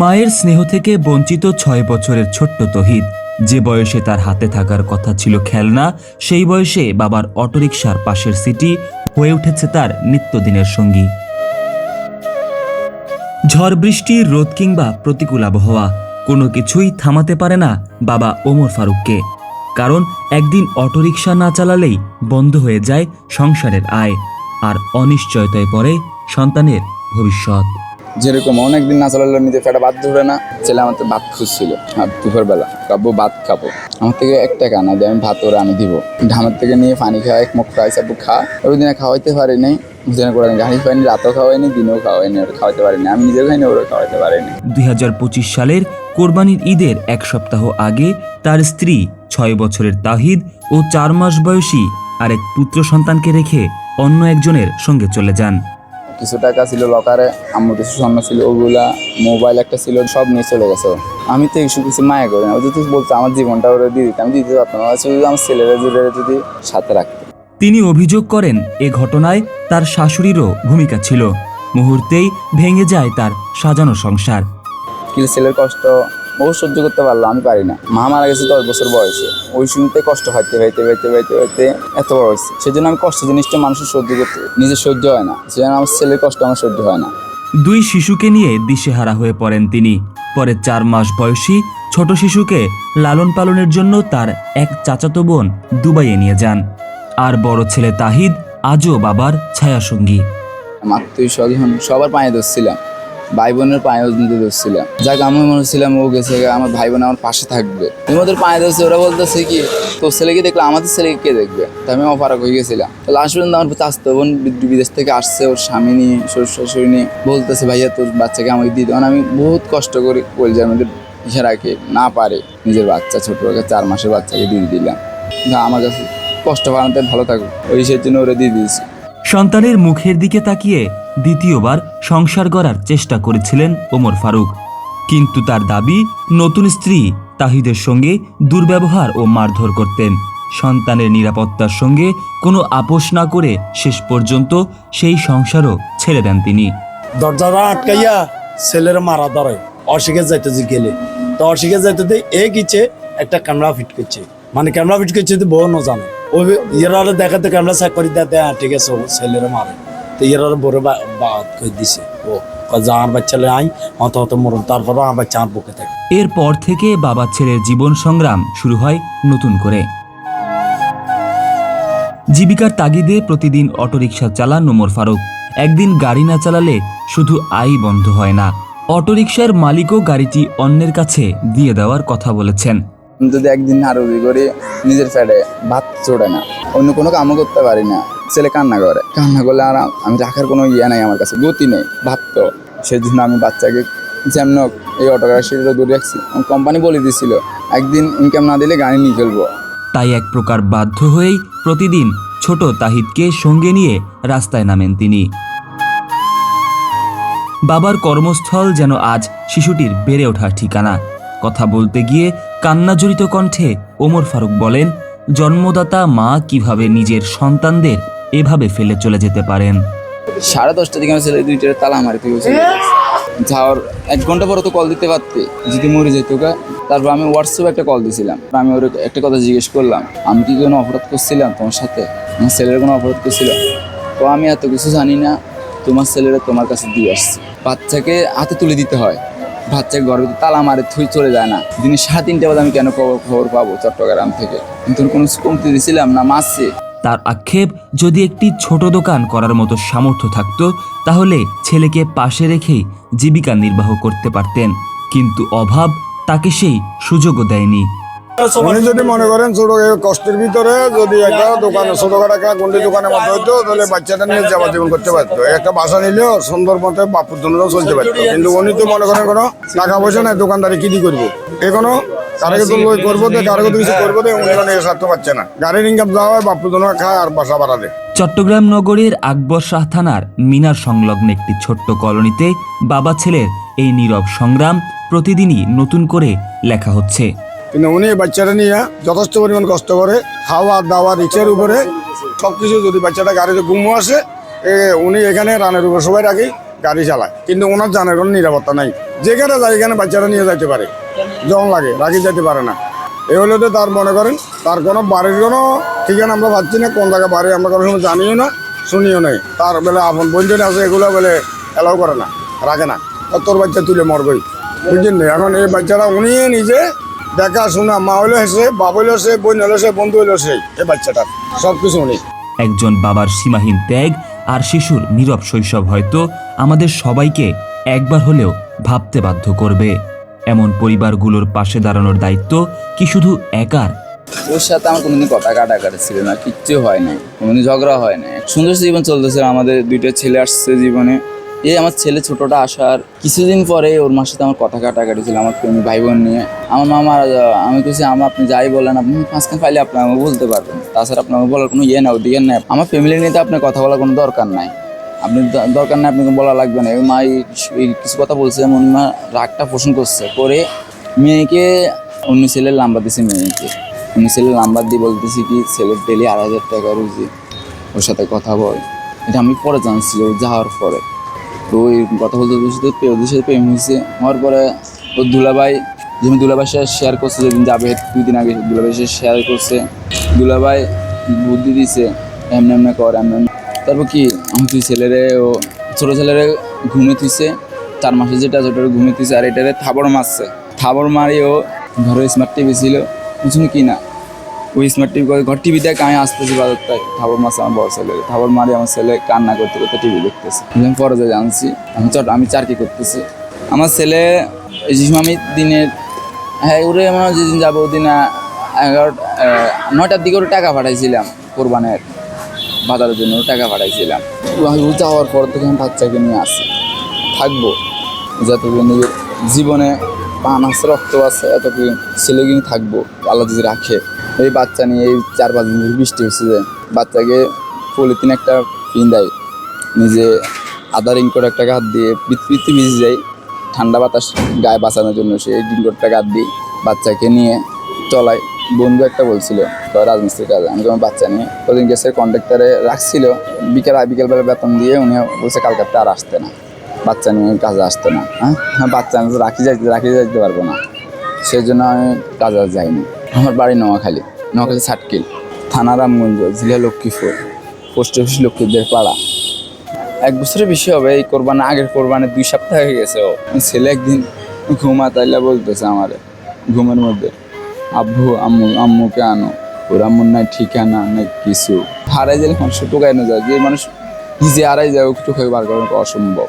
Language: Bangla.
মায়ের স্নেহ থেকে বঞ্চিত ৬ বছরের ছোট্ট তহিদ, যে বয়সে তার হাতে থাকার কথা ছিল খেলনা, সেই বয়সে বাবার অটোরিকশার পাশের সিটি হয়ে উঠেছে তার নিত্যদিনের সঙ্গী। ঝড় বৃষ্টি, রোদ কিংবা প্রতিকূল আবহাওয়া, কোনো কিছুই থামাতে পারে না বাবা ওমর ফারুককে। কারণ একদিন অটোরিকশা না চালালেই বন্ধ হয়ে যায় সংসারের আয়, আর অনিশ্চয়তায় পড়ে সন্তানের ভবিষ্যৎ। যেরকম অনেকদিন না চালালে নিজে পেটে ভাত ধরে না, ছেলে আমার তো ভাত খুঁজছিল দুপুরবেলা, কাব্য ভাত খাবো, আমার থেকে 1 টাকা না দিয়ে আমি ভাত ওরা আনি দিব, ঢামের থেকে নিয়ে পানি খাওয়া, 1 মুখ খাওয়াই সাবু খা। ওই দিনে খাওয়াইতে পারি নাই, বুঝে করে গাড়ি পাইনি, রাতও খাওয়াইনি, দিনেও খাওয়াইনি, ওরা খাওয়াইতে পারিনি, আমি নিজেও খাইনি, ওরা খাওয়াইতে পারিনি। 2025 সালের কোরবানির ঈদের 1 সপ্তাহ আগে তার স্ত্রী 6 বছরের তাহিদ ও 4 মাস বয়সী আরেক পুত্র সন্তানকে রেখে অন্য একজনের সঙ্গে চলে যান। কিছু টাকা ছিল লকারে, আমার কিছু স্বর্ণ ছিল, ওগুলা মোবাইল একটা ছিল, সব নিয়ে চলে গেছে। আমি তো কিছু মায়া করি না, ও যদি বলছে আমার জীবনটা ওরা দিয়ে দিতে, আমি দিতে পারতাম না, আমার ছেলেরা যদি সাথে রাখতো। তিনি অভিযোগ করেন, এ ঘটনায় তার শাশুড়িরও ভূমিকা ছিল। মুহূর্তেই ভেঙে যায় তার সাজানো সংসার। কিন্তু ছেলের কষ্ট ও সহ্য করতে পারলো, আমি পারি না। মা মারা গেছে 10 বছর বয়সে, ওই সময়তে কষ্ট হইতে এত বড় হয়েছে। সেজন্য আমি কষ্ট জিনিসটা মানুষের সহ্য করতে নিজের সহ্য হয় না, সেজন্য আমার ছেলের কষ্ট আমার সহ্য হয় না। 2 শিশুকে নিয়ে দিশেহারা হয়ে পড়েন তিনি। পরে 4 মাস বয়সী ছোট শিশুকে লালন পালনের জন্য তার এক চাচাতো বোন দুবাইয়ে নিয়ে যান। আর বড় ছেলে তাহিদ আজও বাবার ছায়াসঙ্গী। আত্মীয় স্বজন সবার পায়ে ধরছিলাম, ভাই বোনের পায়ে নিতে ধরছিলাম, যাক আমি মনে ছিলাম ও গেছে, আমার ভাই বোন আমার পাশে থাকবে, তুমি ওদের পায়ে ধরছে। ওরা বলতেছে কি, তোর ছেলেকে দেখলে আমাদের ছেলেকে কে দেখবে? তো আমি অপারক হয়ে গেছিলাম। তো লাস্ট পর্যন্ত আমার চাচাতো বোন বিদেশ থেকে আসছে, ওর স্বামী নিয়ে, শ্বশুর শাশুড়ি নিয়ে, বলতেছে ভাইয়া তোর বাচ্চাকে আমাকে দিয়ে দেবেন। আমি বহুত কষ্ট করি, বলি যে আমাদের ইসে রাখে না পারে, নিজের বাচ্চা ছোট 4 মাসের বাচ্চাকে দিয়ে দিলাম। আমার কাছে কষ্ট বানাতে ভালো থাকুক, ওই সেই জন্য ওরা দিয়ে দিয়েছি। সন্তানের মুখের দিকে তাকিয়ে দ্বিতীয়বার সংসার গড়ার চেষ্টা করেছিলেন ওমর ফারুক, কিন্তু তার দাবি নতুন স্ত্রী তাহিদের সঙ্গে দুর্ব্যবহার ও মারধর করতেন। সন্তানের নিরাপত্তার সঙ্গে কোনো আপোষ না করে শেষ পর্যন্ত সেই সংসারও ছেড়ে দেন তিনি। দরজাটা আটকাইয়া ছেলের মারা ধরে, অশিকে যাইতে গেলে তো অশিকে যাইতে গিচ্ছে একটা ক্যামেরা ফিট করছে, মানে ক্যামেরা ফিট করছে তো বউ না জানে, ওই ইয়েরা দেখাতে ক্যামেরা চেক করে দেয়, ঠিক আছে ছেলের মারে, তো ইয়েরা বড় বাদ করে দিছে, ও আমার বাচ্চা আই হত মরণ, তারপর আমার বাচ্চা আমার বুকে থাকে। এরপর থেকে বাবা ছেলের জীবন সংগ্রাম শুরু হয় নতুন করে। জীবিকার তাগিদে প্রতিদিন অটোরিকশা চালান ওমর ফারুক। একদিন গাড়ি না চালালে শুধু আয় বন্ধ হয় না, অটোরিকশার মালিকও গাড়িটি অন্যের কাছে দিয়ে দেওয়ার কথা বলেছেন। যদি একদিন হারুজি করে নিজের পেটে ভাত চড়ে না, অন্য কোনো কামও করতে পারি না, ছেলে কান্না করে, কান্না করলে আর আমি রাখার কোনো ইয়ে নাই, আমার কাছে গতি নেই ভাবত। সেই জন্য আমি বাচ্চাকে যেমন এই অটোগ্রাফিটা দূরে রাখছি। কোম্পানি বলে দিয়েছিল একদিন ইনকাম না দিলে গাড়ি নিয়ে ফেলবো। তাই এক প্রকার বাধ্য হয়েই প্রতিদিন ছোট তাহিদকে সঙ্গে নিয়ে রাস্তায় নামেন তিনি। বাবার কর্মস্থল যেন আজ শিশুটির বেড়ে ওঠার ঠিকানা। কথা বলতে গিয়ে কান্নাজড়িত কণ্ঠে ওমর ফারুক বলেন, জন্মদাতা মা কিভাবে নিজের সন্তানদের এভাবে ফেলে চলে যেতে পারেন। 10:30টার দিকে আমার ছেলে 2টার তালা মারি যাওয়ার 1 ঘন্টা পরে তো কল দিতে পারতে, যদি মরে যেত। তারপর আমি হোয়াটসঅ্যাপে একটা কল দিয়েছিলাম, আমি ওর একটা কথা জিজ্ঞেস করলাম, আমি কি কোনো অপরাধ করছিলাম তোমার সাথে? আমার ছেলের কোনো অপরাধ করছিল? তো আমি এত কিছু জানি না, তোমার ছেলেরা তোমার কাছে দিয়ে আসছে। বাচ্চাকে হাতে তুলে দিতে হয়, বাচ্চাকে ঘরের ভিতরে তালা মারে থুই চলে যায় না। দিনে 3:30 বাজে আমি কেন খবর পাবো চট্টগ্রাম থেকে? কিন্তু কোনো কমতি দিয়েছিলাম না, মারছে। তার আক্ষেপ, যদি একটি ছোট দোকান করার মতো সামর্থ্য থাকতো তাহলে ছেলেকে পাশে রেখেই জীবিকা নির্বাহ করতে পারতেন, কিন্তু অভাব তাকে সেই সুযোগও দেয়নি। উনি যদি মনে করেন ছোট কষ্টের ভিতরে যদি একটা দোকানে ছোটখাটো একটা গন্ডি দোকানের মধ্যে হইতো, তাহলে বাচ্চাটা নিয়ে যাওয়া জীবন করতে পারতো, একটা বাসা নিলেও সুন্দর মতো বাপুর জন্য চলতে পারতো। কিন্তু উনি তো মনে করেন কোনো টাকা পয়সা নাই, দোকানদারি কি করবো, এখনো কারোকে তো লই করবো দে, কারোকে তো কিছু করবো দে, উনি কোনো সারতে পারছে না। গাড়ির ইনকাম যাওয়া হয়, বাপুর জন্য খায় আর বাসা ভাড়া দেয়। চট্টগ্রাম নগরের আকবর শাহ থানার মিনার সংলগ্ন একটি ছোট্ট কলোনিতে বাবা ছেলের এই নীরব সংগ্রাম প্রতিদিনই নতুন করে লেখা হচ্ছে। কিন্তু উনি বাচ্চাটা নিয়ে যথেষ্ট পরিমাণ কষ্ট করে, খাওয়া দাওয়া রিক্সার উপরে সবকিছু। যদি বাচ্চাটা গাড়িতে ঘুমও আসে, উনি এখানে রানের উপর সবাই রাখি, গাড়ি চালায়, কিন্তু ওনার জানের কোনো নিরাপত্তা নাই। যেখানে যায় এখানে বাচ্চারা নিয়ে যাইতে পারে, যখন লাগে রাখি যেতে পারে না। এ হলে তো তার মনে করেন তার কোনো বাড়ির কোনো ঠিকানা আমরা পাচ্ছি না, কোন জায়গায় বাড়ি আমরা কোনো সময় জানিও না, শুনিও নাই। তার বেলে আপন বন্ধু আছে, এগুলো বলে এলাও করে না, রাখে না। তোর বাচ্চা তুলে মরবই, বুঝলেন? এখন এই বাচ্চারা উনি নিজে দেখাশোনা, মা হইলো সে, বাপ হইলো সে, বোন হইলো সে, বন্ধু হইলো সেই, এই বাচ্চাটার সব কিছু উনি। একজন বাবার সীমাহীন ত্যাগ আর শিশুর নীরব শৈশব হয়তো আমাদের সবাইকে একবার হলেও ভাবতে বাধ্য করবে। এমন পরিবারগুলোর পাশে দাঁড়ানোর দায়িত্ব কি শুধু একার? ওর সাথে আমার কোনোদিন কথা কাটাকাটি ছিল না, কিচ্ছু হয় নাই, কোনোদিন ঝগড়া হয় না। সুন্দর জীবন চলতেছিল। আমাদের 2টা ছেলে আসছে জীবনে। এই আমার ছেলে ছোটটা আসার কিছুদিন পরে ওর মার সাথে আমার কথা কাটাকাটি ছিল, আমার প্রেমী ভাই বোন নিয়ে। আমার মা মারা যাওয়া, আমি বলছি আপনি যাই বলেন, আপনি মাঝখানে পাইলে আপনি আমাকে বলতে পারবেন, তাছাড়া আপনাকে বলার কোনো না ওদিকে নেই। আমার ফ্যামিলি নিয়ে তো আপনার কথা বলার কোনো দরকার নাই, আপনি দরকার নেই, আপনাকে বলা লাগবে না। ওই মা কিছু কথা বলছে, এমন মা রাগটা পোষণ করছে, করে মেয়েকে অন্য ছেলের নাম্বার দিছে, মেয়েকে অন্য ছেলের নাম্বার দিয়ে বলতেছি কি ছেলের ডেলি 2,500 টাকা রুজি, ওর সাথে কথা বল। এটা আমি পরে জানছি যাওয়ার পরে। তো ওই কথা বলতে ওদের সাথে প্রেম হয়েছে। হওয়ার পরে ওর দুলাভাই, যেমন দুলাভাই শেয়ার করছে, যেদিন যাবে 2 দিন আগে দুলাভাই শেয়ার করছে, দুলাভাই বুদ্ধি দিছে এমনি কর এমনি। তারপর কি আমি তুই ছেলেরে, ও ছোটো ছেলেরে ঘুমে থুইছে, 4 মাসে যেটা ছোটোরে ঘুমে থুইছে, আর এটারে থাবড় মারছে। থাবড় মারিও ঘরে স্মার্ট টিভি ছিল, বুঝুন কি না, ওই স্মার্ট টিভি ঘর টিভি দেখে আমি আসতেছি বাজারটায়, থাবড় মারছে আমার বড় ছেলে, থাবড় মারি আমার ছেলে কান্না করতে করতে টিভি দেখতেছে। পরে যে জানছি আমি চাকরি করতেছি। আমার ছেলে এই যে আমি দিনের ওরে মনে হয় যেদিন যাবো ওদিন 9টার দিকে ওর টাকা পাঠাইছিলাম কোরবানের বাজারের জন্য, টাকা পাঠাইছিলাম। যাওয়ার পর থেকে আমি বাচ্চাকে নিয়ে আসি, থাকবো যতদিন নিজের জীবনে পান আছে, রক্ত আছে, এতদিন ছেলে কিনে থাকবো, আল্লাহ যদি রাখে। এই বাচ্চা নিয়ে এই 4-5 দিন বৃষ্টি হচ্ছে, যে বাচ্চাকে পলিথিন একটা পিন দেয়, নিজে আদারিং করে একটা হাত দিয়ে পৃথিবীতে ভিজে যায়, ঠান্ডা বাতাস গায়ে বাঁচানোর জন্য সেই ডিঙ্গরটা গাদ দিয়ে বাচ্চাকে নিয়ে চলায়। বন্ধু একটা বলছিল রাজমিস্ত্রির কাজ, আমি যখন বাচ্চা নিয়ে ওদিন গেছে কন্ট্রাক্টারে রাখছিল, বিকেলবেলা বেতন দিয়ে উনি বলছে কালকে আর আসতে না, বাচ্চা নিয়ে কাজে আসতে না। হ্যাঁ বাচ্চা আমি রাখি যাইতে পারবো না, সেই জন্য আমি কাজে যাইনি। আমার বাড়ি নোয়াখালী সাটকিল, থানা রামগঞ্জ, জেলা লক্ষ্মীপুর, পোস্ট অফিস লক্ষ্মীদের পাড়া। 1 বছরের বেশি হবে। এই কোরবানি, আগের কোরবানি 2 সপ্তাহ হয়ে গেছে। ও ছেলে একদিন ঘুমাতাইলা বলতেছে আমারে ঘুমের মধ্যে, আব্বু আম্মুকে আনো, ওর আম্মুর নাই ঠিকানা নাই কিছু। হারাই গেলে মানুষ টোকাই না যায়, যে মানুষ নিজে হারাই যায় ওকে টোকাই বার করানো অসম্ভব।